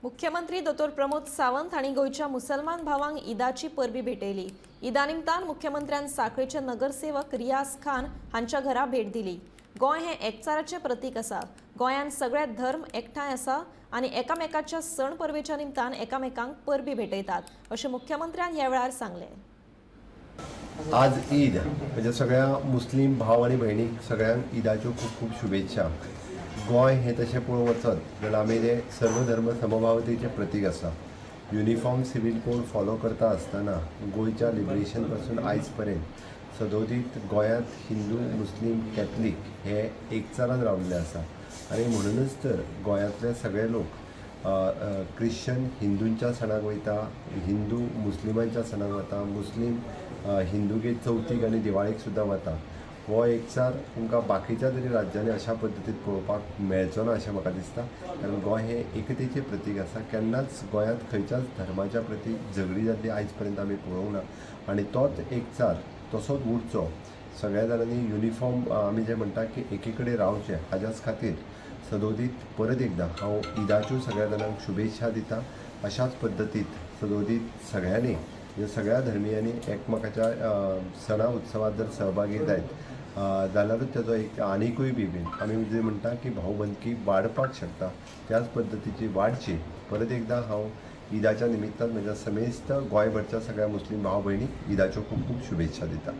मुख्यमंत्री दोतोर प्रमोद सावंत हांणी गोयच्या मुसलमान भावांक ईदाची परबी भेटयली। ईदा निमतान मुख्यमंत्र्यान साखळेचे नगरसेवक रियाज खान हांच्या घरा भेट दिली। गोय हे एकचाराचे प्रतीक आसा। गोयान सगळे धर्म एकठांय आसा आनी एकामेकाच्या सण परबेच्या निमतान एकामेकांक परबी भेटयतात, अशें मुख्यमंत्र्यान ह्या वेळार सांगले। आज ईद म्हणजे सगळ्या मुस्लिम भाव आणि भयणीक सगळ्यांक ईदाच्यो खूब खूब शुभेच्छा। गोय हे तशें पळोवंक वचत जाल्यार आमचें सर्व धर्म समभावतेचें प्रतीक आसा। युनिफॉर्म सिव्हिल कोड फॉलो करता आसतना गोयच्या लिबरेशन पासून आयज पर्यंत सदोदीत गोंयांत हिंदू मुस्लिम कॅथलीक हे एकचारान राविल्ले आसा आनी म्हणूनच तर गोंयांतले सगळे लोक क्रिश्चन हिंदूंच्या सणाक वयता, हिंदू मुस्लिमांच्या सणाक वता, मुस्लिम हिंदूगे चवथीक आनी दिवाळीक सुद्दां वता। हो एकचार तुमकां बाकीच्या तरी राज्यांनी अशा पद्दतीन पळोवपाक मेळचो ना अशें म्हाका दिसता, कारण गोंय हे एकतेचें प्रतीक आसा। केन्नाच गोंयांत खंयच्याच धर्माच्या प्रती झगडी जाल्ली आयज पर्यंत आमी पळोवंक ना आनी तोच एकचार तसोच उरचो। सगळ्या जाणांनी युनिफॉर्म आमी जे म्हणटा की एके कडेन रावचें, हाज्याच खातीर सदोदीत परत एकदां हांव ईदाच्यो सगळ्या जाणांक शुभेच्छा दिता। अशाच पद्दतीत सदोदीत सगळ्यांनी म्हणजे सगळ्या धर्मियांनी एकमेकाच्या सणा उत्सवात जर सहभागी जायत जाल्यारूच तेजो एक आनिकूय बीन आमी जे म्हणटा की भावबंदकी वाडपाक शकता, त्याच पद्दतीची वाडची। परत एकदां हांव ईदाच्या निमित्तान म्हज्या समेस्त गोंयभरच्या सगळ्या मुस्लिम भाव भयणीक ईदाच्यो खूब खूब शुभेच्छा दिता।